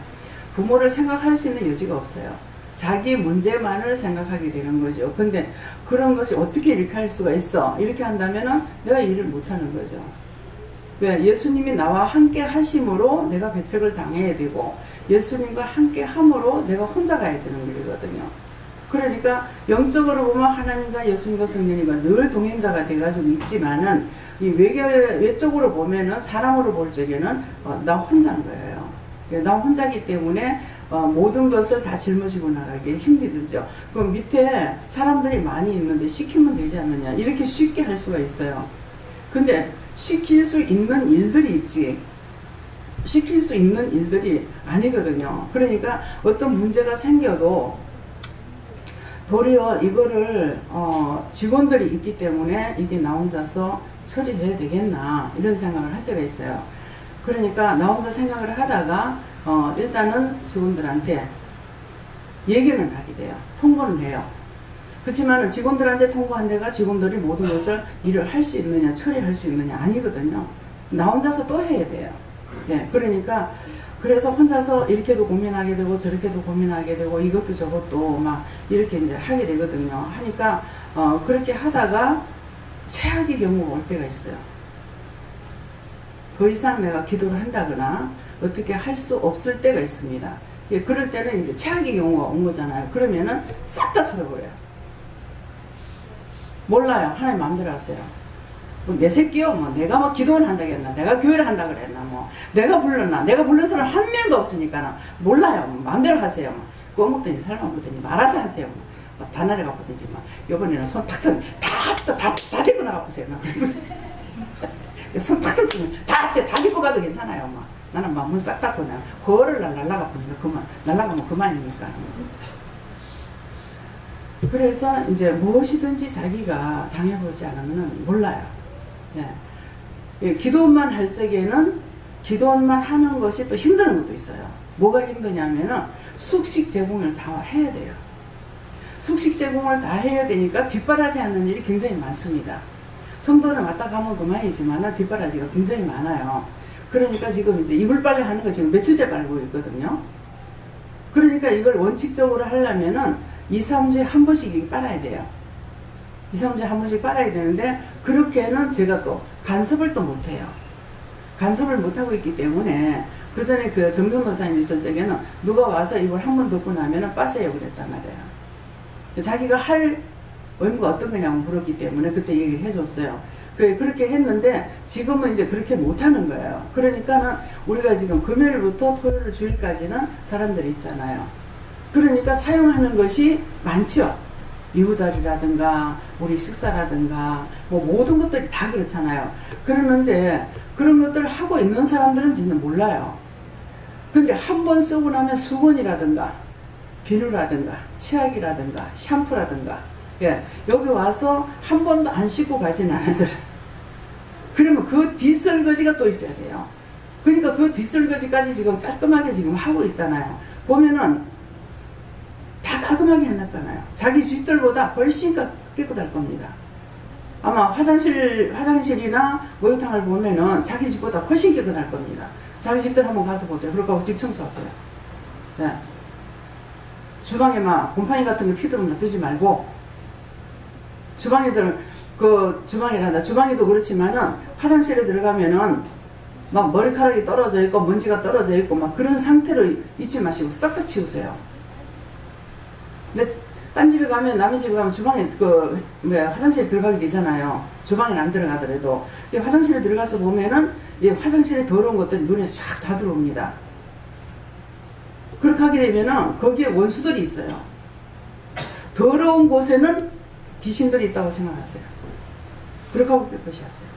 S1: 부모를 생각할 수 있는 여지가 없어요. 자기 문제만을 생각하게 되는 거죠. 근데 그런 것이 어떻게 이렇게 할 수가 있어? 이렇게 한다면은 내가 일을 못하는 거죠. 왜? 예수님이 나와 함께 하심으로 내가 배척을 당해야 되고 예수님과 함께 함으로 내가 혼자 가야 되는 길이거든요. 그러니까 영적으로 보면 하나님과 예수님과 성령님과 늘 동행자가 돼가지고 있지만은 이 외적으로 보면은 사람으로 볼 적에는 나 혼자인 거예요. 나 혼자기 때문에 모든 것을 다 짊어지고 나가기 힘들죠. 그럼 밑에 사람들이 많이 있는데 시키면 되지 않느냐 이렇게 쉽게 할 수가 있어요. 근데 시킬 수 있는 일들이 있지 시킬 수 있는 일들이 아니거든요. 그러니까 어떤 문제가 생겨도 도리어 이거를 직원들이 있기 때문에 이게 나 혼자서 처리해야 되겠나 이런 생각을 할 때가 있어요. 그러니까 나 혼자 생각을 하다가 일단은 직원들한테 얘기는 하게 돼요. 통보는 해요. 그렇지만 직원들한테 통보한 데가 직원들이 모든 것을 일을 할 수 있느냐 처리할 수 있느냐 아니거든요. 나 혼자서 또 해야 돼요. 예, 그러니까 그래서 혼자서 이렇게도 고민하게 되고 저렇게도 고민하게 되고 이것도 저것도 막 이렇게 이제 하게 되거든요. 하니까 그렇게 하다가 최악의 경우가 올 때가 있어요. 더 이상 내가 기도를 한다거나 어떻게 할 수 없을 때가 있습니다. 예, 그럴 때는 이제 최악의 경우가 온 거잖아요. 그러면은 싹 다 털어버려요. 몰라요. 하나님 마음대로 하세요. 뭐 내 새끼요? 뭐 내가 뭐 기도를 한다겠나? 내가 교회를 한다 그랬나? 뭐 내가 불렀나? 내가 부른 사람 한 명도 없으니까 몰라요. 뭐 마음대로 하세요. 뭐 꺼먹든지 삶아먹든지 알아서 하세요. 뭐 다나리 가보든지 뭐 이번에는 손 탁 털면 다 데리고 나가보세요. 손 탁 털면 다 데리고 가도 괜찮아요. 뭐 나는 막 문 싹 닫고 그냥 거를 날라가 보니까 그만 날라가면 그만이니까. 그래서 이제 무엇이든지 자기가 당해보지 않으면 몰라요. 예. 기도만 할 적에는 기도만 하는 것이 또 힘든 것도 있어요. 뭐가 힘드냐면은 숙식 제공을 다 해야 돼요. 숙식 제공을 다 해야 되니까 뒷바라지 하는 일이 굉장히 많습니다. 성도는 왔다 가면 그만이지만 뒷바라지가 굉장히 많아요. 그러니까 지금 이제 이불 빨래 하는 거 지금 며칠째 빨고 있거든요. 그러니까 이걸 원칙적으로 하려면은 2, 3주에 한 번씩 빨아야 돼요. 2, 3주에 한 번씩 빨아야 되는데 그렇게는 제가 또 간섭을 또 못해요. 간섭을 못하고 있기 때문에 그 전에 그 정경 목사님 있을 적에는 누가 와서 이걸 한 번 덮고 나면은 빠세요 그랬단 말이에요. 자기가 할 의무가 어떤 거냐고 물었기 때문에 그때 얘기를 해줬어요. 그렇게 했는데 지금은 이제 그렇게 못하는 거예요. 그러니까는 우리가 지금 금요일부터 토요일 주일까지는 사람들이 있잖아요. 그러니까 사용하는 것이 많죠. 이부자리라든가 우리 식사라든가 뭐 모든 것들이 다 그렇잖아요. 그러는데 그런 것들을 하고 있는 사람들은 진짜 몰라요. 근데 한 번 쓰고 나면 수건이라든가 비누라든가 치약이라든가 샴푸라든가 예, 여기 와서 한 번도 안 씻고 가지는 않아서 그러면 그 뒷설거지가 또 있어야 돼요. 그러니까 그 뒷설거지까지 지금 깔끔하게 지금 하고 있잖아요. 보면은 다 깔끔하게 해놨잖아요. 자기 집들보다 훨씬 깨끗할 겁니다. 아마 화장실이나 목욕탕을 보면은 자기 집보다 훨씬 깨끗할 겁니다. 자기 집들 한번 가서 보세요. 그러고 집 청소하세요. 네. 주방에 막 곰팡이 같은 게 피도록 놔두지 말고 주방에들 그 주방이란다. 주방에도 그렇지만은 화장실에 들어가면은 막 머리카락이 떨어져 있고 먼지가 떨어져 있고 막 그런 상태로 있지 마시고 싹싹 치우세요. 근데 딴 집에 가면 남의 집에 가면 주방에 그 화장실에 들어가게 되잖아요. 주방에 안 들어가더라도 화장실에 들어가서 보면은 화장실에 더러운 것들이 눈에 싹 다 들어옵니다. 그렇게 하게 되면은 거기에 원수들이 있어요. 더러운 곳에는 귀신들이 있다고 생각하세요. 그렇게 하고 깨끗이 하세요.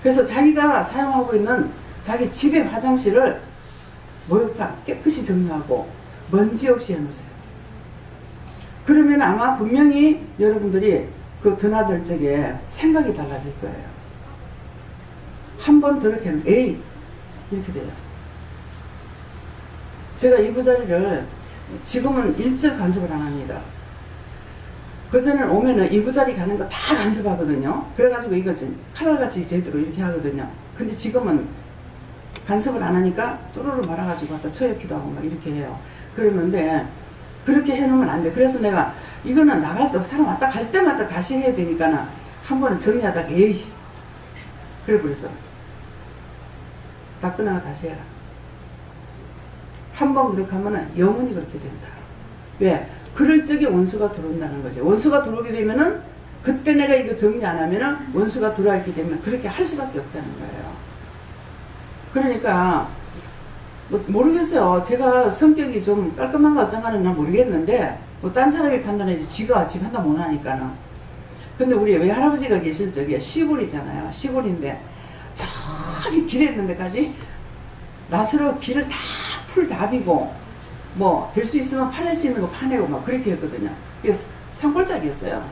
S1: 그래서 자기가 사용하고 있는 자기 집의 화장실을 목욕탕 깨끗이 정리하고 먼지 없이 해놓으세요. 그러면 아마 분명히 여러분들이 그 드나들 적에 생각이 달라질 거예요. 한 번 더럽게 하면 에이 이렇게 돼요. 제가 이부자리를 지금은 일절 간섭을 안 합니다. 그전에는 오면은 이부자리 가는 거 다 간섭하거든요. 그래가지고 이거지 칼날같이 제대로 이렇게 하거든요. 근데 지금은 간섭을 안 하니까 뚜루루 말아가지고 갖다 처엽기도 하고 막 이렇게 해요. 그러는데 그렇게 해놓으면 안 돼. 그래서 내가 이거는 나갈 때 사람 왔다 갈 때마다 다시 해야 되니까 한 번은 정리하다가 에이 그래 버렸어. 다 끝나고 다시 해라. 한 번 그렇게 하면은 영원히 그렇게 된다. 왜? 그럴 적에 원수가 들어온다는 거죠. 원수가 들어오게 되면은 그때 내가 이거 정리 안 하면은 원수가 들어왔기 때문에 그렇게 할 수밖에 없다는 거예요. 그러니까 뭐 모르겠어요. 제가 성격이 좀 깔끔한가 어쩐가는 난 모르겠는데 뭐 딴 사람이 판단해야지 지가 지 판단 못 하니까는. 근데 우리 외할아버지가 계실 적에 시골이잖아요. 시골인데 저기 길에 있는 데까지 나스로 길을 다 풀 다 비고 뭐 될 수 있으면 파낼 수 있는 거 파내고 막 그렇게 했거든요. 이게 산골짜기였어요.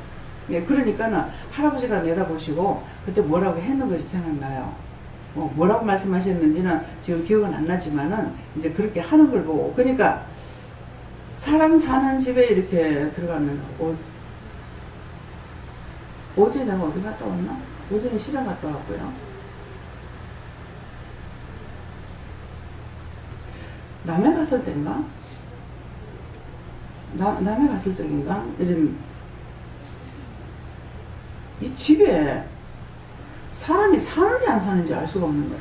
S1: 예, 그러니까는 할아버지가 내다보시고 그때 뭐라고 했는 것이 생각나요. 뭐라고 말씀하셨는지는 지금 기억은 안 나지만은 이제 그렇게 하는 걸 보고 그러니까 사람 사는 집에 이렇게 들어가는 어제 내가 어디 갔다 왔나? 어제는 시장 갔다 왔고요. 남해 갔을 때인가? 남해 갔을 적인가? 이런 이 집에 사람이 사는지 안 사는지 알 수가 없는 거야.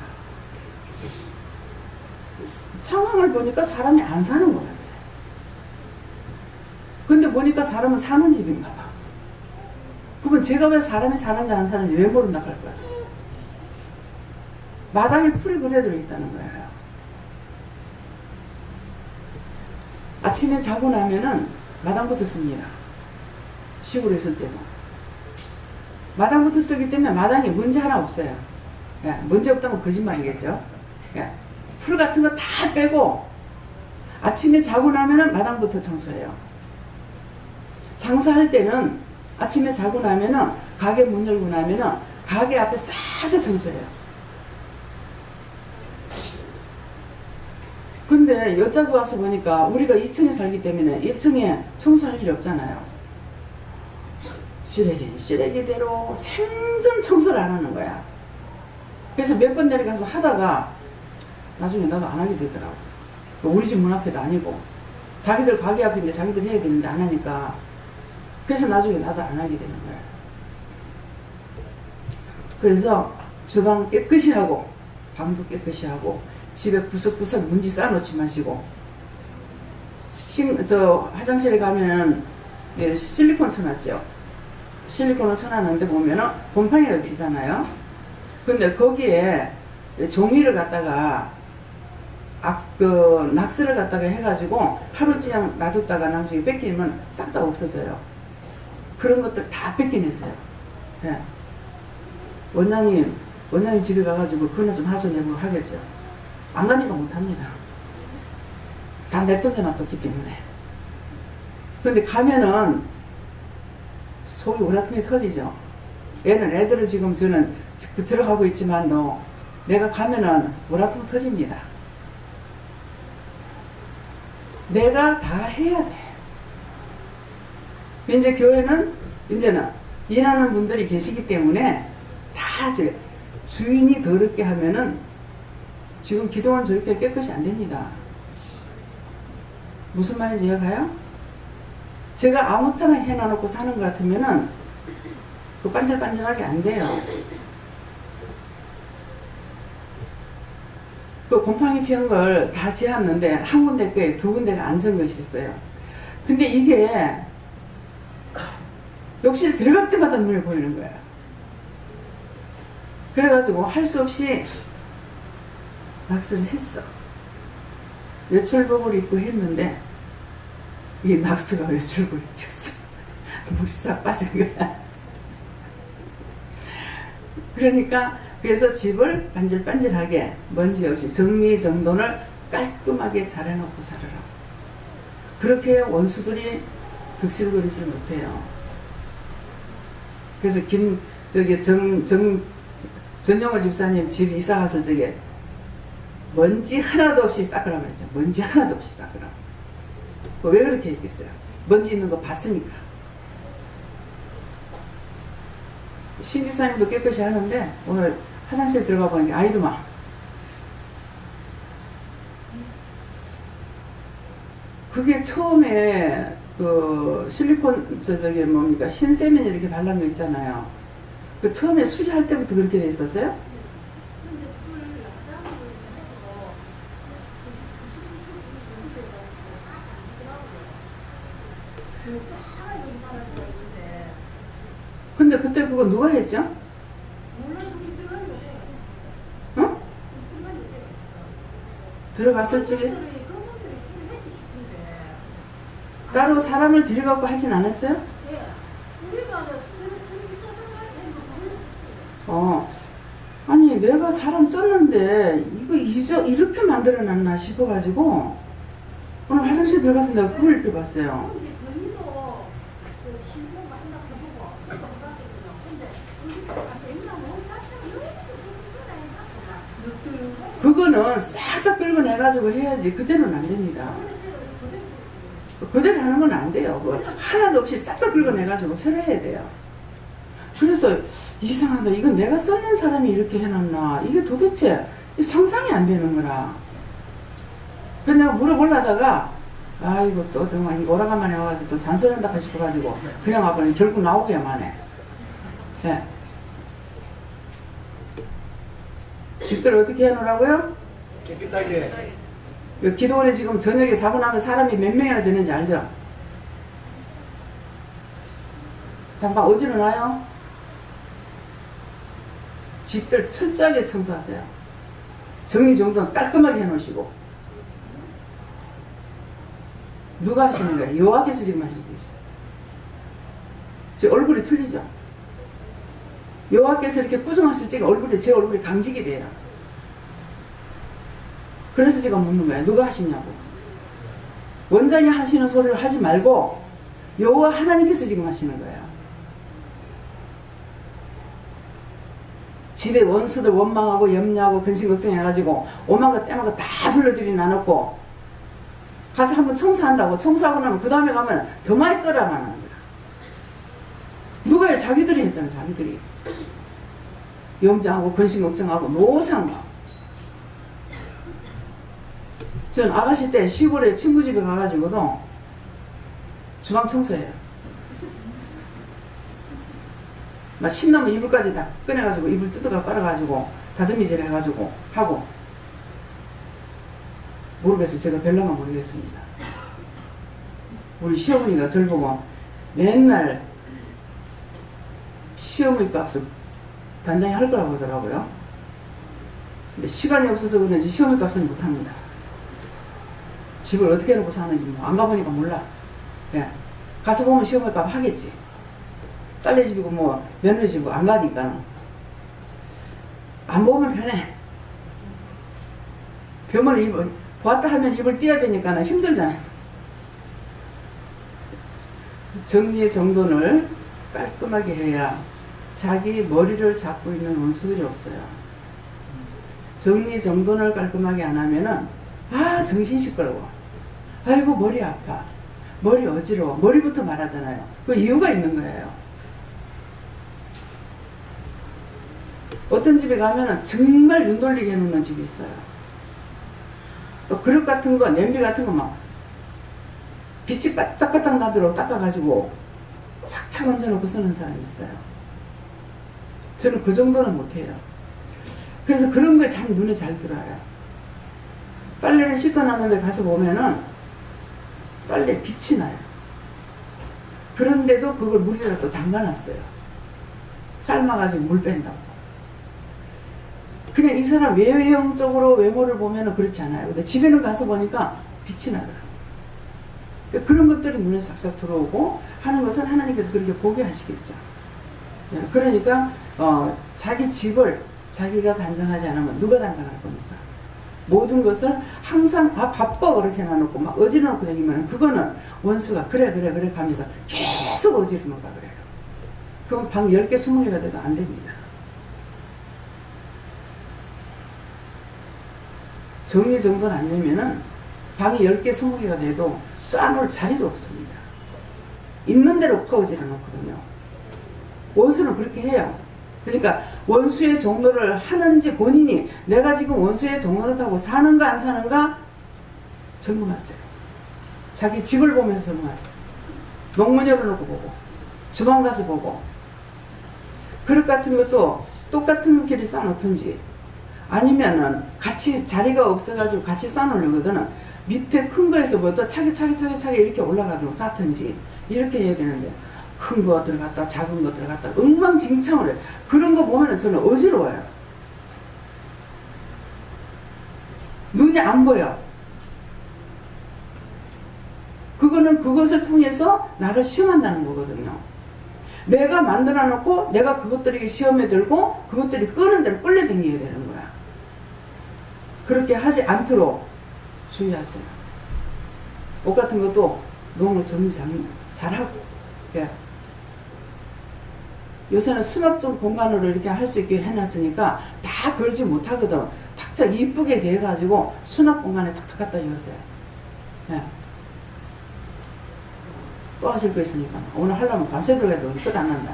S1: 상황을 보니까 사람이 안 사는 것 같아. 근데 보니까 사람은 사는 집인가 봐. 그러면 제가 왜 사람이 사는지 안 사는지 왜 모른다 할 거야. 마당에 풀이 그대로 있다는 거예요. 아침에 자고 나면은 마당부터 씁니다. 시골에 있을 때도. 마당부터 쓰기 때문에 마당에 먼지 하나 없어요. 야, 먼지 없다면 거짓말이겠죠. 야, 풀 같은 거 다 빼고 아침에 자고 나면은 마당부터 청소해요. 장사할 때는 아침에 자고 나면은 가게 문 열고 나면은 가게 앞에 싹 청소해요. 근데 여자도 와서 보니까 우리가 2층에 살기 때문에 1층에 청소할 일이 없잖아요. 쓰레기대로 생전 청소를 안 하는 거야. 그래서 몇 번 내려가서 하다가 나중에 나도 안 하게 되더라고. 우리 집 문 앞에도 아니고 자기들 가게 앞인데 자기들 해야 되는데 안 하니까 그래서 나중에 나도 안 하게 되는 거야. 그래서 주방 깨끗이 하고 방도 깨끗이 하고 집에 구석구석 문지 쌓아놓지 마시고 화장실에 가면은 실리콘 쳐놨죠. 실리콘을 쳐놨는데 보면은 곰팡이가 피잖아요. 근데 거기에 종이를 갖다가 낙스를 갖다가 해가지고 하루쯤 놔뒀다가 나중에 뺏기면 싹 다 없어져요. 그런 것들 다 뺏기냈어요. 네. 원장님 집에 가가지고 그거나 좀 하소내고 하겠죠. 안 가니까 못합니다. 다 냅둬져 놔뒀기 때문에. 근데 가면은 속이 우라통이 터지죠. 애들은 지금 저는 들어가고 있지만 내가 가면은 우라통 터집니다. 내가 다 해야 돼. 이제 교회는 이제는 일하는 분들이 계시기 때문에 다 주인이 더럽게 하면은 지금 기도원 저렇게 깨끗이 안 됩니다. 무슨 말인지 이해가요? 제가 아무 때나 해놔놓고 사는 것 같으면은 그 반질반질하게 안 돼요. 그 곰팡이 피운 걸 다 지었는데 한 군데 꽤 두 군데가 앉은 것이 있어요. 근데 이게 욕실 들어갈 때마다 눈에 보이는 거예요. 그래가지고 할 수 없이 낙서를 했어. 외출복을 입고 했는데 이 낙서가 외출복에 꼈어. 물이 싹 빠진 거야. 그러니까 그래서 집을 반질반질하게 먼지 없이 정리정돈을 깔끔하게 잘 해놓고 살아라. 그렇게 해야 원수들이 득실거리지 못해요. 그래서 전영호 집사님 집 이사가서 먼지 하나도 없이 닦으라고 그랬죠. 먼지 하나도 없이 닦으라고. 왜 그렇게 했겠어요? 먼지 있는 거 봤으니까. 신집사님도 깨끗이 하는데 오늘 화장실 들어가 보니까 아이도마 그게 처음에 그 실리콘 뭡니까 흰 세면 이렇게 발란 거 있잖아요. 그 처음에 수리할 때부터 그렇게 돼 있었어요? 근데 그때 그거 누가 했죠? 응? 들어갔을지 따로 사람을 들여갖고 하진 않았어요? 아니 내가 사람 썼는데 이거 이렇게 만들어놨나 싶어가지고 오늘 화장실 들어가서 내가 그걸 이렇게 봤어요. 그거는 싹 다 끌어내가지고 해야지 그대로는 안 됩니다. 그대로 하는 건 안 돼요. 하나도 없이 싹 다 끌어내가지고 새로 해야 돼요. 그래서 이상하다. 이건 내가 썼는 사람이 이렇게 해놨나. 이게 도대체 상상이 안 되는 거라. 그래서 내가 물어보려다가 아이고 또 이거 오라간만에 와가지고 또 잔소리한다 싶어가지고 그냥 와버리니 결국 나오기야만 해. 네. 집들 어떻게 해놓으라고요?
S17: 깨끗하게.
S1: 기도원에 지금 저녁에 사고 나면 사람이 몇 명이나 되는지 알죠? 당장 어지러나요? 집들 철저하게 청소하세요. 정리정돈 깔끔하게 해놓으시고. 누가 하시는 거예요? 여호와께서 지금 하시고 있어요. 제 얼굴이 틀리죠? 여호와께서 이렇게 꾸중하실 적에 제 얼굴이 강직이 돼요. 그래서 제가 묻는 거예요. 누가 하시냐고. 원장이 하시는 소리를 하지 말고 여호와 하나님께서 지금 하시는 거예요. 집에 원수들 원망하고 염려하고 근심 걱정해가지고 오만 거 때만 거 다 불러들이 놔놓고 가서 한번 청소한다고 청소하고 나면 그 다음에 가면 더 많이 끌어나는 거야. 누가 해? 자기들이 했잖아. 자기들이 염려하고 근심 걱정하고 노상하고. 전 아가씨 때 시골에 친구 집에 가가지고도 주방 청소해요. 막 신나면 이불까지 다 꺼내가지고 이불 뜯어가 빨아가지고 다듬이질 해가지고 하고. 모르겠어요. 제가 별로만 모르겠습니다. 우리 시어머니가 저를 보고 맨날 시어머니 값을 단단히 할 거라고 그러더라고요. 근데 시간이 없어서 그런지 시어머니 값은 못합니다. 집을 어떻게 해놓고 사는지 뭐 안 가보니까 몰라. 예. 가서 보면 시어머니 값 하겠지. 딸네 집이고 뭐 며느리 집이고 안 가니까는. 안 보면 편해. 병원에 입을 보았다 하면 입을 띄어야 되니까 힘들잖아요. 정리의 정돈을 깔끔하게 해야 자기 머리를 잡고 있는 원수들이 없어요. 정리 정돈을 깔끔하게 안 하면은 정신 시끄러워. 아이고 머리 아파. 머리 어지러워. 머리부터 말하잖아요. 그 이유가 있는 거예요. 어떤 집에 가면은 정말 눈 돌리게 해놓는 집이 있어요. 또 그릇 같은 거, 냄비 같은 거 막 빛이 바짝바짝 나도록 닦아가지고 착착 얹어놓고 쓰는 사람이 있어요. 저는 그 정도는 못해요. 그래서 그런 게 참 눈에 잘 들어요. 빨래를 씻어놨는데 가서 보면은 빨래 빛이 나요. 그런데도 그걸 물에다 또 담가놨어요. 삶아가지고 물 뺀다고. 그냥 이 사람 외형적으로 외모를 보면은 그렇지 않아요. 근데 집에는 가서 보니까 빛이 나더라고요. 그런 것들이 눈에 싹싹 들어오고 하는 것은 하나님께서 그렇게 보게 하시겠죠. 그러니까 자기 집을 자기가 단장하지 않으면 누가 단장할 겁니까? 모든 것을 항상 바빠 그렇게 해놔놓고 막 어지러놓고 다니면 그거는 원수가 그래 가면서 계속 어지러놓고 그래요. 그건 방 10개 20개가 돼도 안 됩니다. 정리정돈 안 되면은 방이 10개 20개가 돼도 쌓아놓을 자리도 없습니다. 있는 대로 퍼지려 놓거든요. 원수는 그렇게 해요. 그러니까 원수의 종로를 하는지 본인이 내가 지금 원수의 종로를 타고 사는가 안 사는가 점검하세요. 자기 집을 보면서 점검하세요. 농문 열어놓고 보고 주방 가서 보고 그릇 같은 것도 똑같은 길이 쌓아놓든지 아니면은 같이 자리가 없어가지고 같이 쌓아놓으려거든 밑에 큰 거에서부터 차기 이렇게 올라가도록 쌓든지 이렇게 해야 되는데 큰 거 들어갔다 작은 거 들어갔다 엉망진창을 해요. 그런 거 보면은 저는 어지러워요. 눈이 안 보여. 그거는 그것을 통해서 나를 시험한다는 거거든요. 내가 만들어 놓고 내가 그것들이 시험에 들고 그것들이 끄는 대로 끌려다녀야 되는 거야. 그렇게 하지 않도록 주의하세요. 옷 같은 것도 너무 정리 잘하고. 예. 요새는 수납적 공간으로 이렇게 할 수 있게 해놨으니까 다 걸지 못하거든. 탁착 이쁘게 돼가지고 수납 공간에 탁탁 갖다 넣으세요. 예. 또 하실 거 있으니까 오늘 하려면 밤새도록 해도 끝 안 난다.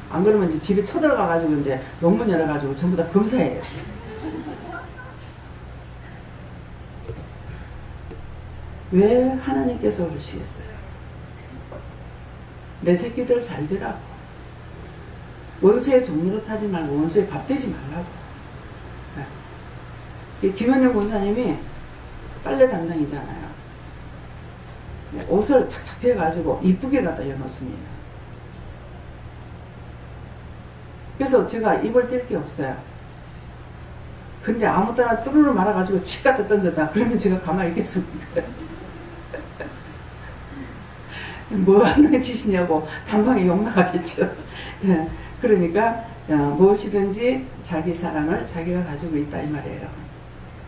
S1: 안 그러면 이제 집에 쳐들어가가지고 이제 논문 열어가지고 전부 다 검사해요. 왜 하나님께서 그러시겠어요? 내 새끼들 잘 되라고. 원수의 종로로 타지 말고 원수의 밥 되지 말라고. 네. 김현영 권사님이 빨래 담당이잖아요. 네, 옷을 착착 해가지고 이쁘게 갖다 여놓습니다. 그래서 제가 입을 뗄 게 없어요. 근데 아무 때나 뚜루루 말아가지고 칩 갖다 던졌다. 그러면 제가 가만히 있겠습니까? 뭐 하는 짓이냐고 단방에 욕 나가겠죠. 네. 그러니까 무엇이든지 자기 사랑을 자기가 가지고 있다 이 말이에요.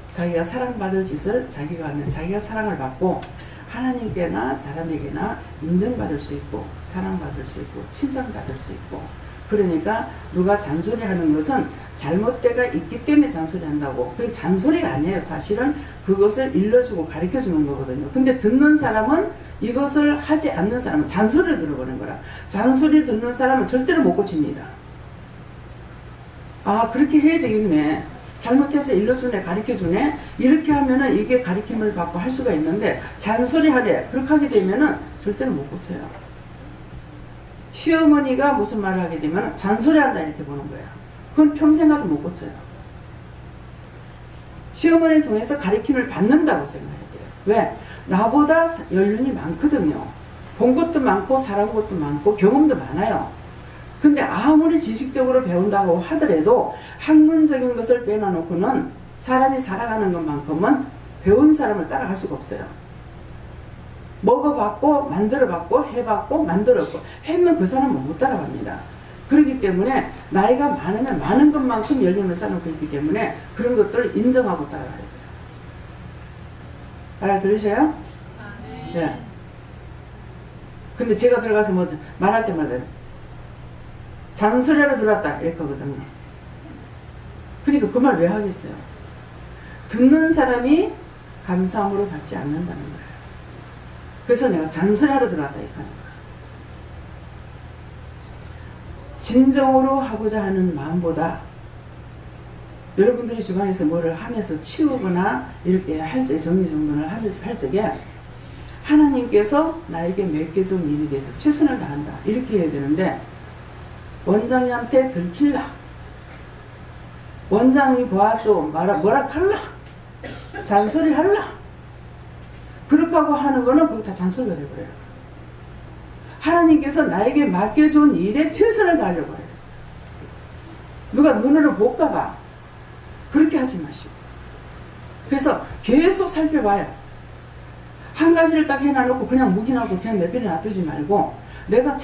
S1: 자기가 사랑받을 짓을 자기가 하면 자기가 사랑을 받고 하나님께나 사람에게나 인정받을 수 있고 사랑받을 수 있고 칭찬받을 수 있고 그러니까 누가 잔소리하는 것은 잘못되가 있기 때문에 잔소리한다고. 그게 잔소리가 아니에요. 사실은 그것을 일러주고 가르쳐주는 거거든요. 근데 듣는 사람은 이것을 하지 않는 사람은 잔소리를 들어보는 거라. 잔소리 듣는 사람은 절대로 못 고칩니다. 아, 그렇게 해야 되겠네. 잘못해서 일러주네, 가르쳐주네. 이렇게 하면은 이게 가르침을 받고 할 수가 있는데 잔소리 하래. 그렇게 하게 되면은 절대로 못 고쳐요. 시어머니가 무슨 말을 하게 되면 잔소리한다 이렇게 보는 거야. 그건 평생 가도 못 고쳐요. 시어머니를 통해서 가르침을 받는다고 생각해야 돼요. 왜? 나보다 연륜이 많거든요. 본 것도 많고 살아본 것도 많고 경험도 많아요. 근데 아무리 지식적으로 배운다고 하더라도 학문적인 것을 빼놔놓고는 사람이 살아가는 것만큼은 배운 사람을 따라갈 수가 없어요. 먹어봤고 만들어봤고 해봤고 만들었고 했는 그 사람은 못 따라갑니다. 그렇기 때문에 나이가 많으면 많은 것만큼 연륜을 쌓아놓고 있기 때문에 그런 것들을 인정하고 따라가야 돼요. 알아들으셔요? 네. 근데 제가 들어가서 뭐 말할 때마다 잔소리하러 들어왔다 이랬거든요. 그러니까 그 말 왜 하겠어요? 듣는 사람이 감사함으로 받지 않는다는 거예요. 그래서 내가 잔소리하러 들어왔다 이렇게 하는 거예요. 진정으로 하고자 하는 마음보다 여러분들이 주방에서 뭐를 하면서 치우거나 이렇게 할 적, 정리정돈을 할 적에 하나님께서 나에게 맡겨준 일에 대해서 최선을 다한다 이렇게 해야 되는데 원장님한테 들킬라, 원장이 보아서 뭐라 할라, 잔소리 할라, 그렇게 하고 하는 거는 그게 다 잔소리가 되어버려요. 하나님께서 나에게 맡겨준 일에 최선을 다하려고 해요. 누가 눈으로 볼까봐 그렇게 하지 마시고. 그래서 계속 살펴봐요. 한 가지를 딱 해놔놓고 그냥 묵인하고 그냥 내버려 놔두지 말고 내가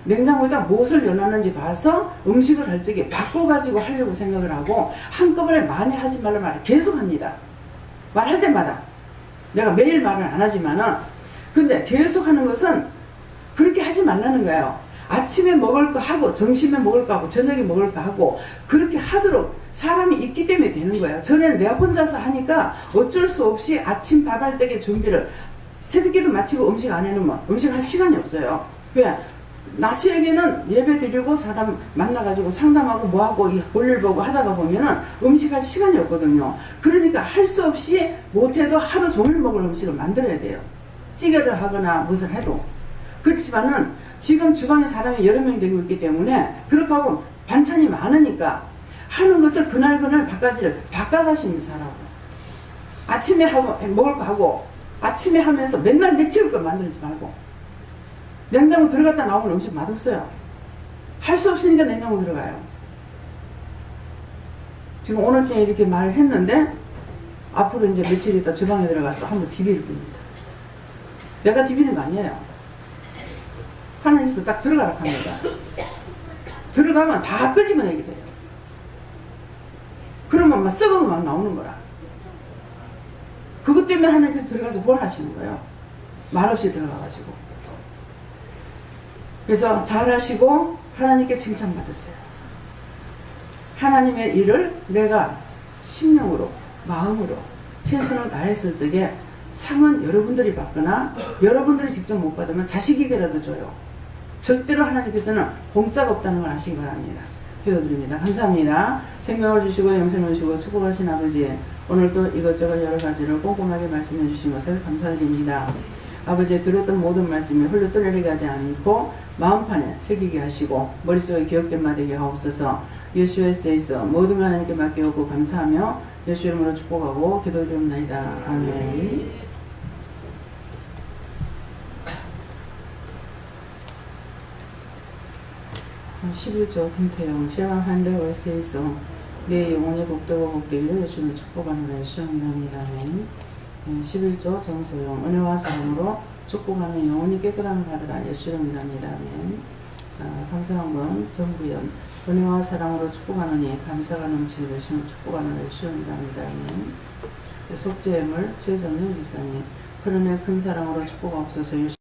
S1: 냉장고에다 무엇을 넣어놨는지 봐서 음식을 할 적에 바꿔가지고 하려고 생각을 하고 한꺼번에 많이 하지 말란 말을 계속 합니다. 말할 때마다. 내가 매일 말은 안 하지만은 근데 계속 하는 것은 그렇게 하지 말라는 거예요. 아침에 먹을 거 하고 점심에 먹을 거 하고 저녁에 먹을 거 하고 그렇게 하도록 사람이 있기 때문에 되는 거예요. 전에는 내가 혼자서 하니까 어쩔 수 없이 아침 밥 할 때의 준비를 새벽에도 마치고 음식 안 해놓으면 음식 할 시간이 없어요. 왜? 낮 시에는 예배 드리고 사람 만나가지고 상담하고 뭐하고 볼일 보고 하다가 보면은 음식할 시간이 없거든요. 그러니까 할 수 없이 못해도 하루 종일 먹을 음식을 만들어야 돼요. 찌개를 하거나 무엇을 해도. 그렇지만은 지금 주방에 사람이 여러 명이 되고 있기 때문에 그렇게 하고 반찬이 많으니까 하는 것을 그날 바꿔가지를 바꿔가시면서 하라고. 아침에 하고 먹을 거 하고 아침에 하면서 맨날 며칠 걸 만들지 말고 냉장고 들어갔다 나오면 음식 맛없어요. 할 수 없으니까 냉장고 들어가요. 지금 오늘쯤에 이렇게 말을 했는데 앞으로 이제 며칠 있다 주방에 들어가서 한번 디비를 봅니다. 내가 디비는 거 아니에요. 하나님께서 딱 들어가라 합니다. 들어가면 다 끄집어내게 돼요. 그러면 막 썩은 거 막 나오는 거라. 그것 때문에 하나님께서 들어가서 뭘 하시는 거예요? 말없이 들어가가지고. 그래서 잘하시고 하나님께 칭찬받으세요. 하나님의 일을 내가 심령으로 마음으로 최선을 다했을 적에 상은 여러분들이 받거나 여러분들이 직접 못 받으면 자식에게라도 줘요. 절대로 하나님께서는 공짜가 없다는 걸 아신 거랍니다. 기도드립니다. 감사합니다. 생명을 주시고 영생을 주시고 축복하신 아버지, 오늘 또 이것저것 여러 가지를 꼼꼼하게 말씀해 주신 것을 감사드립니다. 아버지, 들었던 모든 말씀이 홀로 떨어지게 하지 않고 마음판에 새기게 하시고 머릿속에 기억된 바되게 하옵소서. 예수의 세이서 모든 하나님께 맡겨오고 감사하며 예수 이름으로 축복하고 기도드립니다. 아멘. 11조 김태영 제왕 한대 월세에서 내 영혼의 복되고 복되기를 예수를 축복하는 예수입니다. 11조 정소영 은혜와 사랑으로 축복하는 영혼이 깨끗함을 받으라 예수입니다. 감사한 건 정부연 은혜와 사랑으로 축복하느니 감사가 넘치는 예수를 축복하는 예수입니다. 속죄물 최정현 집사님 그러네 큰 사랑으로 축복하옵소서.